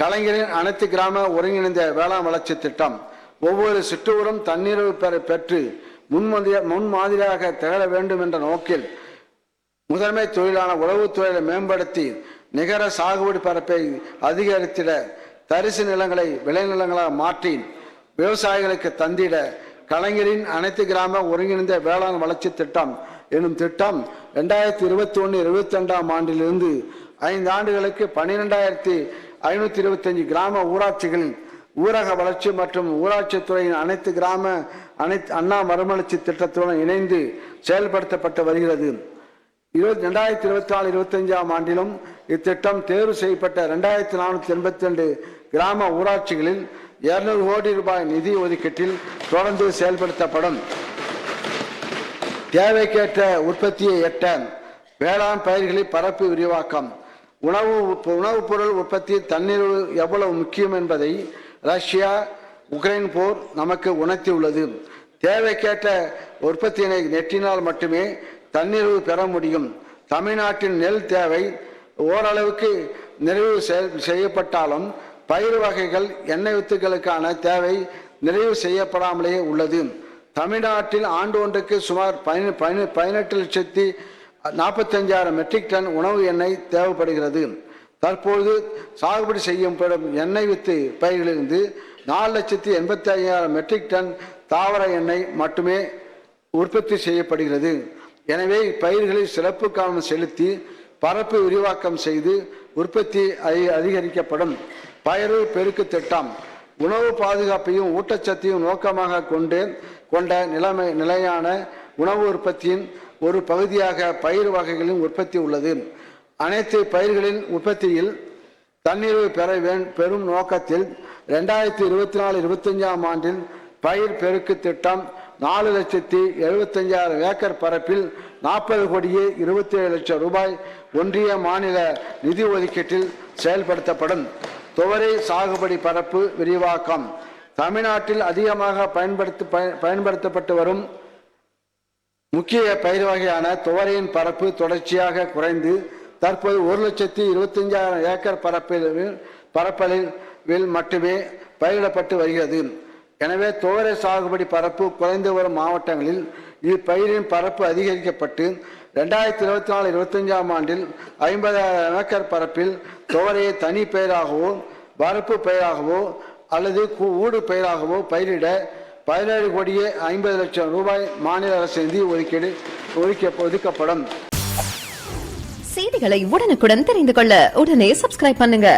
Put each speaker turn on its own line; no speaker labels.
கலைஞரின் அனைத்து கிராம ஒருங்கிணைந்த வேளாண் வளர்ச்சி திட்டம் ஒவ்வொரு சிற்றூரும் தண்ணீர் பெற்று முன்மாதிரியாக திகழ வேண்டும் என்ற நோக்கில் முதன்மை தொழிலான உழவுத் தொழிலை மேம்படுத்தி நிகர சாகுபடி பரப்பை அதிகரித்திட தரிசு நிலங்களை விளைநிலங்களாக மாற்றி விவசாயிகளுக்கு தந்திட கலைஞரின் அனைத்து கிராம ஒருங்கிணைந்த வேளாண் வளர்ச்சி திட்டம் எனும் திட்டம் 2021-22 ஆண்டிலிருந்து 5 ஆண்டுகளுக்கு 12,525 கிராம ஊராட்சிகளில் ஊரக வளர்ச்சி மற்றும் ஊராட்சி துறையின் அனைத்து அண்ணா மறுமலர்ச்சி திட்டத்துடன் இணைந்து செயல்படுத்தப்பட்டு வருகிறது. 2024-25 ஆண்டிலும் இத்திட்டம் தேர்வு செய்யப்பட்ட 2482 கிராம ஊராட்சிகளில் 200 கோடி ரூபாய் நிதி ஒதுக்கீட்டில் தொடர்ந்து செயல்படுத்தப்படும். தேவைக்கேற்ற உற்பத்தியை எட்ட வேளாண் பயிர்களின் பரப்பு விரிவாக்கம். உணவுப் பொருள் உற்பத்தி தண்ணீர் எவ்வளவு முக்கியம் என்பதை ரஷ்யா உக்ரைன் போர் நமக்கு உணர்த்தியுள்ளது. தேவைக்கேற்ற உற்பத்தியினை நெற்றினால் மட்டுமே தண்ணீர் பெற முடியும். தமிழ்நாட்டின் நெல் தேவை ஓரளவுக்கு நிறைவு செய்யப்பட்டாலும் பயிர் வகைகள் எண்ணெய் வித்துக்களுக்கான தேவை நிறைவு செய்யப்படாமலேயே உள்ளது. தமிழ்நாட்டில் ஆண்டு ஒன்றுக்கு சுமார் 18,45,000 மெட்ரிக் டன் உணவு எண்ணெய் தேவைப்படுகிறது. தற்போது சாகுபடி செய்யப்படும் எண்ணெய் வித்து பயிர்களிலிருந்து 4,85,000 மெட்ரிக் டன் தாவர எண்ணெய் மட்டுமே உற்பத்தி செய்யப்படுகிறது. எனவே இப்பயிர்களில் சிறப்பு கவனம் செலுத்தி பரப்பு விரிவாக்கம் செய்து உற்பத்தி அதிகரிக்கப்படும். பயிர் பெருக்கு திட்டம் உணவு பாதுகாப்பையும் ஊட்டச்சத்தையும் நோக்கமாக கொண்ட நிலையான உணவு உற்பத்தியின் ஒரு பகுதியாக பயிர் வகைகளின் உற்பத்தி உள்ளது. அனைத்து பயிர்களின் உற்பத்தியில் தண்ணீர் பெறும் நோக்கத்தில் 2024-25 ஆண்டில் பயிர் பெருக்கு திட்டம் 4,75,000 ஏக்கர் பரப்பில் 40,27,00,000 ரூபாய் ஒன்றிய மாநில நிதி ஒதுக்கீட்டில் செயல்படுத்தப்படும். துவரை சாகுபடி பரப்பு விரிவாக்கம். தமிழ்நாட்டில் அதிகமாக பயன்படுத்தப்பட்டு வரும் முக்கிய பயிர் வகையான துவரையின் பரப்பு தொடர்ச்சியாக குறைந்து தற்போது 1,25,000 ஏக்கர் பரப்பளவில் மட்டுமே பயிரிடப்பட்டு வருகிறது. எனவே துவரை சாகுபடி பரப்பு குறைந்து வரும் மாவட்டங்களில் இப்பயிரின் பரப்பு அதிகரிக்கப்பட்டு 2024-25 ஆண்டில் 50,000 ஏக்கர் பரப்பில் துவரையை தனி பயிராகவோ வரப்பு பயிராகவோ அல்லது ஊடு பயிராகவோ பயிரிட 17,50,00,000 ரூபாய் மாநில அரசு நிதி ஒதுக்கப்படும்.
செய்திகளை உடனுக்குடன் தெரிந்து கொள்ள உடனே சப்ஸ்கிரைப் பண்ணுங்க.